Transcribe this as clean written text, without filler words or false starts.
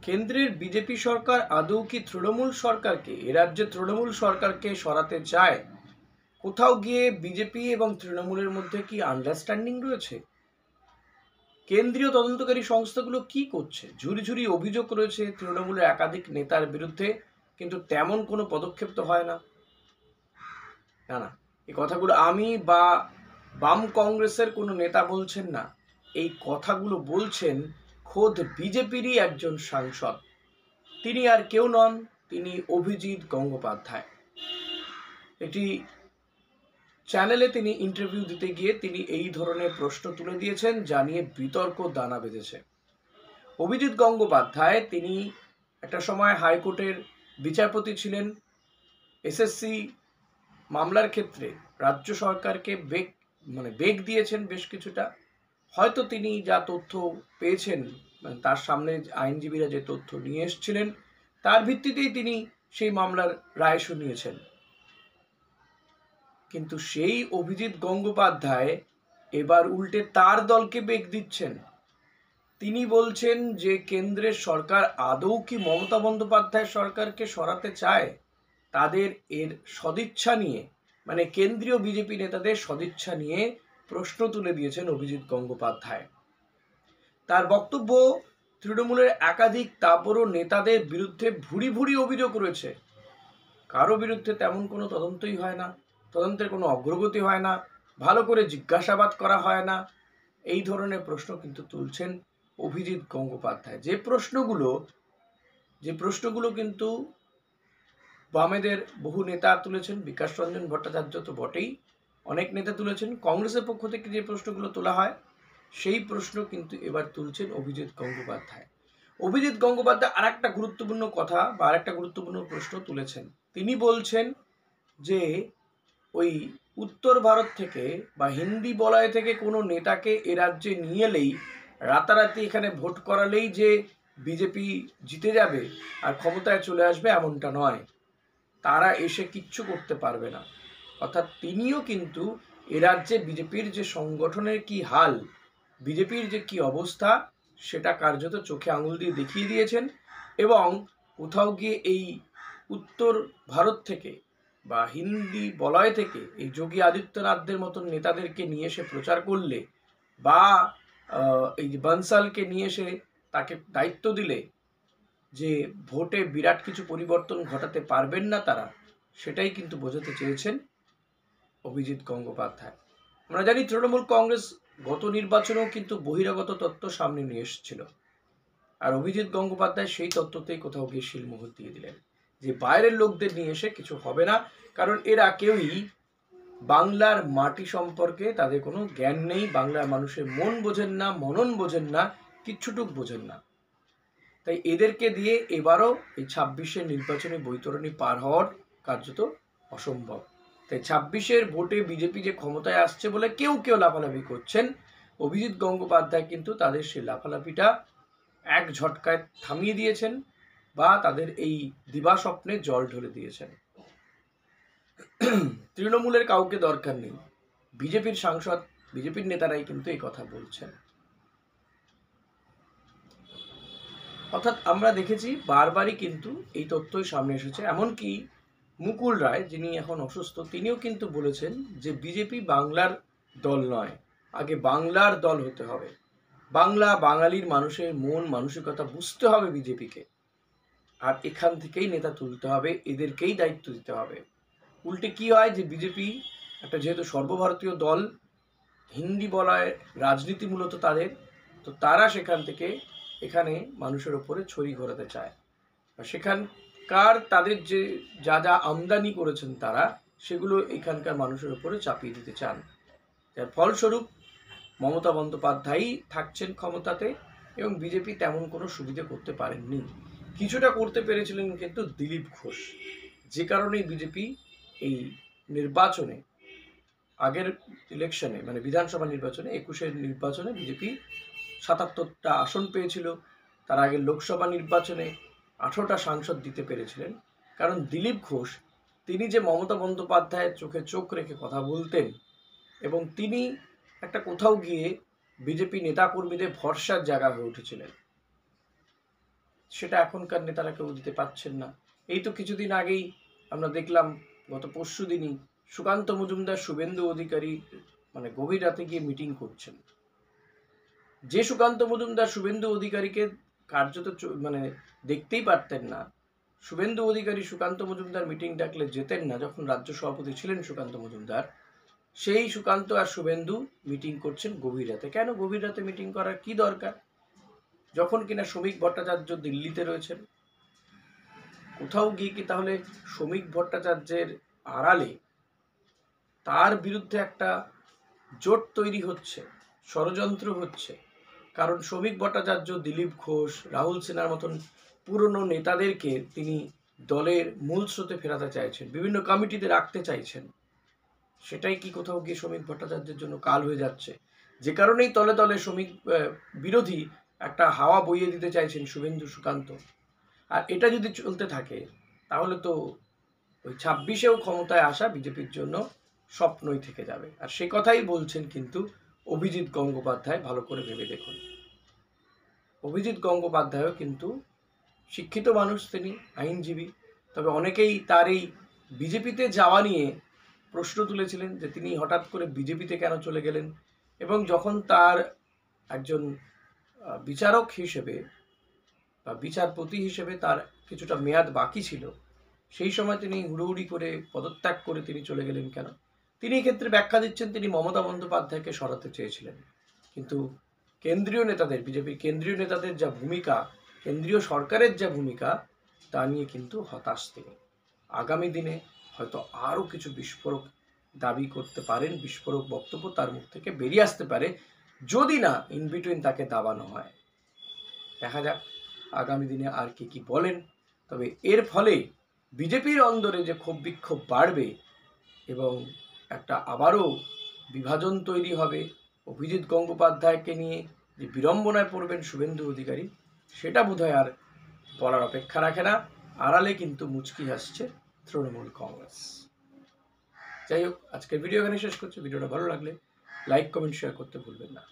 কেন্দ্রের বিজেপি সরকার আদৌ কি তৃণমূল সরকারকে, এ রাজ্যে তৃণমূল সরকারকে সরাতে চায়? কোথাও গিয়ে বিজেপি এবং তৃণমূলের মধ্যে কি আন্ডারস্ট্যান্ডিং রয়েছে? কেন্দ্রীয় তদন্তকারী সংস্থাগুলো কি করছে? ঝুরি ঝুরি অভিযোগ রয়েছে তৃণমূলের একাধিক নেতার বিরুদ্ধে, কিন্তু তেমন কোনো পদক্ষেপ তো হয় না। না না, এই কথাগুলো আমি বা বাম কংগ্রেসের কোনো নেতা বলছেন না, এই কথাগুলো বলছেন খোদ বিজেপিরই একজন সাংসদ। তিনি আর কেউ নন, তিনি অভিজিৎ গঙ্গোপাধ্যায়। একটি চ্যানেলে তিনি ইন্টারভিউ দিতে গিয়ে তিনি এই ধরনের প্রশ্ন তুলে দিয়েছেন, যা নিয়ে বিতর্ক দানা বেঁধেছে। অভিজিৎ গঙ্গোপাধ্যায় তিনি একটা সময় হাইকোর্টের বিচারপতি ছিলেন। এসএসসি মামলার ক্ষেত্রে রাজ্য সরকারকে বেগ দিয়েছেন বেশ কিছুটা। হয়তো তিনি যা তথ্য পেয়েছেন, তার সামনে আইনজীবীরা যে তথ্য নিয়ে এসেছিলেন, তার ভিত্তিতেই তিনি সেই মামলার রায় শুনিয়েছেন। কিন্তু সেই অভিজিৎ গঙ্গোপাধ্যায় এবার উল্টে তার দলকে বেগ দিচ্ছেন। তিনি বলছেন যে কেন্দ্রের সরকার আদৌ কি মমতা বন্দ্যোপাধ্যায় সরকারকে সরাতে চায়, তাদের এর সদিচ্ছা নিয়ে, মানে কেন্দ্রীয় বিজেপি নেতাদের সদিচ্ছা নিয়ে প্রশ্ন তুলে দিয়েছেন অভিজিৎ গঙ্গোপাধ্যায়। তার বক্তব্য, তৃণমূলের একাধিক তাবড় নেতাদের বিরুদ্ধে ভুরি ভুরি অভিযোগ রয়েছে, কারো বিরুদ্ধে তেমন কোনো তদন্তই হয় না, তদন্তের কোনো অগ্রগতি হয় না, ভালো করে জিজ্ঞাসাবাদ করা হয় না। এই ধরনের প্রশ্ন কিন্তু তুলছেন অভিজিৎ গঙ্গোপাধ্যায়। যে প্রশ্নগুলো কিন্তু বামেদের বহু নেতা তুলেছেন, বিকাশ রঞ্জন ভট্টাচার্য তো বটেই, অনেক নেতা তুলেছেন। কংগ্রেসের পক্ষ থেকে যে প্রশ্নগুলো তোলা হয়, সেই প্রশ্ন কিন্তু এবার তুলছেন অভিজিৎ গঙ্গোপাধ্যায়। অভিজিৎ গঙ্গোপাধ্যায় আর একটা গুরুত্বপূর্ণ কথা বা আর একটা গুরুত্বপূর্ণ প্রশ্ন তুলেছেন। তিনি বলছেন যে ওই উত্তর ভারত থেকে বা হিন্দি বলয় থেকে কোনো নেতাকে এ রাজ্যে নিয়ে এলেই, রাতারাতি এখানে ভোট করালেই যে বিজেপি জিতে যাবে আর ক্ষমতায় চলে আসবে, এমনটা নয়। তারা এসে কিচ্ছু করতে পারবে না। অর্থাৎ তিনিও কিন্তু এ রাজ্যে বিজেপির যে সংগঠনের কি হাল, বিজেপির যে কি অবস্থা, সেটা কার্যত চোখে আঙুল দিয়ে দেখিয়ে দিয়েছেন। এবং কোথাও গিয়ে এই উত্তর ভারত থেকে বা হিন্দি বলয় থেকে এই যোগী আদিত্যনাথদের মতন নেতাদেরকে নিয়ে এসে প্রচার করলে, বা এই যে বানসালকে নিয়ে এসে তাকে দায়িত্ব দিলে যে ভোটে বিরাট কিছু পরিবর্তন ঘটাতে পারবেন না তারা, সেটাই কিন্তু বোঝাতে চেয়েছেন অভিজিৎ গঙ্গোপাধ্যায়। আমরা জানি তৃণমূল কংগ্রেস গত নির্বাচনেও কিন্তু বহিরাগত তত্ত্ব সামনে নিয়ে এসেছিল, আর অভিজিৎ গঙ্গোপাধ্যায় সেই তত্ত্বতেই কোথাও গিয়ে শিলমোহর দিয়ে দিলেন যে বাইরের লোকদের নিয়ে এসে কিছু হবে না, কারণ এরা কেউই বাংলার মাটি সম্পর্কে তাদের কোনো জ্ঞান নেই, বাংলার মানুষের মন বোঝেন না, মনন বোঝেন না, কিচ্ছুটুক বোঝেন না। তাই এদেরকে দিয়ে এবারও এই 26-এর নির্বাচনী বৈতরণী পার হওয়ার কার্যত অসম্ভব। তাই 26-এর ভোটে বিজেপি যে ক্ষমতায় আসছে বলে কেউ লাফালাফি করছেন, অভিজিৎ গঙ্গোপাধ্যায় কিন্তু তাদের সেই লাফালাফিটা এক ঝটকায় থামিয়ে দিয়েছেন, বা তাদের এই দিবাস্বপ্নে জল ঢেলে দিয়েছেন। তৃণমূলের কাউকে দরকার নেই, বিজেপির সাংসদ, বিজেপির নেতারাই কিন্তু এই কথা বলছেন। অর্থাৎ আমরা দেখেছি বারবারই কিন্তু এই তথ্যই সামনে এসেছে। এমনকি মুকুল রায়, যিনি এখন অসুস্থ, তিনিও কিন্তু বলেছেন যে বিজেপি বাংলার দল নয়, আগে বাংলার দল হতে হবে। বাংলা বাঙালির মানুষের মন মানসিকতা বুঝতে হবে বিজেপিকে, আর এখান থেকেই নেতা তুলতে হবে, এদেরকেই দায়িত্ব দিতে হবে। উল্টে কি হয় যে বিজেপি একটা যেহেতু সর্বভারতীয় দল, হিন্দি বলায় রাজনীতি মূলত তাদের, তো তারা সেখান থেকে এখানে মানুষের ওপরে ছড়ি ঘোরাতে চায়, সেখানকার তাদের যে যা আমদানি করেছেন তারা, সেগুলো এখানকার মানুষের ওপরে চাপিয়ে দিতে চান। যার ফলস্বরূপ মমতা বন্দ্যোপাধ্যায়ই থাকছেন ক্ষমতাতে, এবং বিজেপি তেমন কোনো সুবিধা করতে পারেননি। কিছুটা করতে পেরেছিলেন কিন্তু দিলীপ ঘোষ, যে কারণেই বিজেপি এই নির্বাচনে, আগের ইলেকশনে মানে বিধানসভা নির্বাচনে, 21-এর নির্বাচনে বিজেপি 77টা আসন পেয়েছিল। তার আগে লোকসভা নির্বাচনে 18টা সাংসদ দিতে পেরেছিলেন, কারণ দিলীপ ঘোষ তিনি যে মমতা বন্দ্যোপাধ্যায়ের চোখে চোখ রেখে কথা বলতেন, এবং তিনি একটা কোথাও গিয়ে বিজেপি নেতাকর্মীদের ভরসার জায়গা হয়ে উঠেছিলেন। সেটা এখনকার নেতারা কেউ দিতে পারছেন না। এই তো কিছুদিন আগেই আমরা দেখলাম, গত পরশু দিনই সুকান্ত মজুমদার শুভেন্দু অধিকারী মানে গভীর রাতে গিয়ে মিটিং করছেন। যে সুকান্ত মজুমদার শুভেন্দু অধিকারীকে কার্যত মানে দেখতেই পারতেন না, শুভেন্দু অধিকারী সুকান্ত মজুমদার মিটিং ডাকলে যেতেন না, যখন রাজ্য সভাপতি ছিলেন সুকান্ত মজুমদার, সেই সুকান্ত আর শুভেন্দু মিটিং করছেন গভীর রাতে। কেন গভীর রাতে মিটিং করার কি দরকার, যখন কিনা শ্রমিক ভট্টাচার্য দিল্লিতে রয়েছেন? কোথাও গিয়ে কি তাহলে শ্রমিক ভট্টাচার্যের আড়ালে তার বিরুদ্ধে একটা জোট তৈরি হচ্ছে, ষড়যন্ত্র হচ্ছে? কারণ শ্রমিক ভট্টাচার্য, দিলীপ ঘোষ, রাহুল সিনহার মতন পুরনো নেতাদেরকে তিনি দলের মূল স্রোতে ফেরাতে চাইছেন, বিভিন্ন কমিটিতে রাখতে চাইছেন। সেটাই কি কোথাও গিয়ে শ্রমিক ভট্টাচার্যের জন্য কাল হয়ে যাচ্ছে? যে কারণেই তলে তলে শ্রমিক বিরোধী একটা হাওয়া বইয়ে দিতে চাইছেন শুভেন্দু সুকান্ত। আর এটা যদি চলতে থাকে তাহলে তো ওই 26-এও ক্ষমতায় আসা বিজেপির জন্য স্বপ্নই থেকে যাবে। আর সে কথাই বলছেন কিন্তু অভিজিৎ গঙ্গোপাধ্যায়। ভালো করে ভেবে দেখুন, অভিজিৎ গঙ্গোপাধ্যায়ও কিন্তু শিক্ষিত মানুষ, তিনি আইনজীবী। তবে অনেকেই তার এই বিজেপিতে যাওয়া নিয়ে প্রশ্ন তুলেছিলেন যে তিনি হঠাৎ করে বিজেপিতে কেন চলে গেলেন, এবং যখন তার একজন বিচারক হিসেবে বা বিচারপতি হিসেবে তার কিছুটা মেয়াদ বাকি ছিল, সেই সময় তিনি হুড়োহুড়ি করে পদত্যাগ করে তিনি চলে গেলেন কেন? তিনি এক্ষেত্রে ব্যাখ্যা দিচ্ছেন তিনি মমতা বন্দ্যোপাধ্যায়কে সরাতে চেয়েছিলেন। কিন্তু কেন্দ্রীয় নেতাদের, বিজেপির কেন্দ্রীয় নেতাদের যা ভূমিকা, কেন্দ্রীয় সরকারের যা ভূমিকা, তা নিয়ে কিন্তু হতাশ তিনি। আগামী দিনে হয়তো আরও কিছু বিস্ফোরক দাবি করতে পারেন, বিস্ফোরক বক্তব্য তার মুখ থেকে বেরিয়ে আসতে পারে, যদি না ইন বিটুইন তাকে দাবানো হয়। দেখা যাক আগামী দিনে আর কি বলেন। তবে এর ফলে বিজেপির অন্দরে যে ক্ষোভ বিক্ষোভ বাড়বে এবং একটা আবারও বিভাজন তৈরি হবে, অভিজিৎ গঙ্গোপাধ্যায়কে নিয়ে যে বিড়ম্বনায় পড়বেন শুভেন্দু অধিকারী, সেটা বোধহয় আর বলার অপেক্ষা রাখে না। আড়ালে কিন্তু মুচকি হাসছে তৃণমূল কংগ্রেস। যাই হোক, আজকের ভিডিও এখানে শেষ করছি। ভিডিওটা ভালো লাগলে লাইক, কমেন্ট, শেয়ার করতে ভুলবেন না।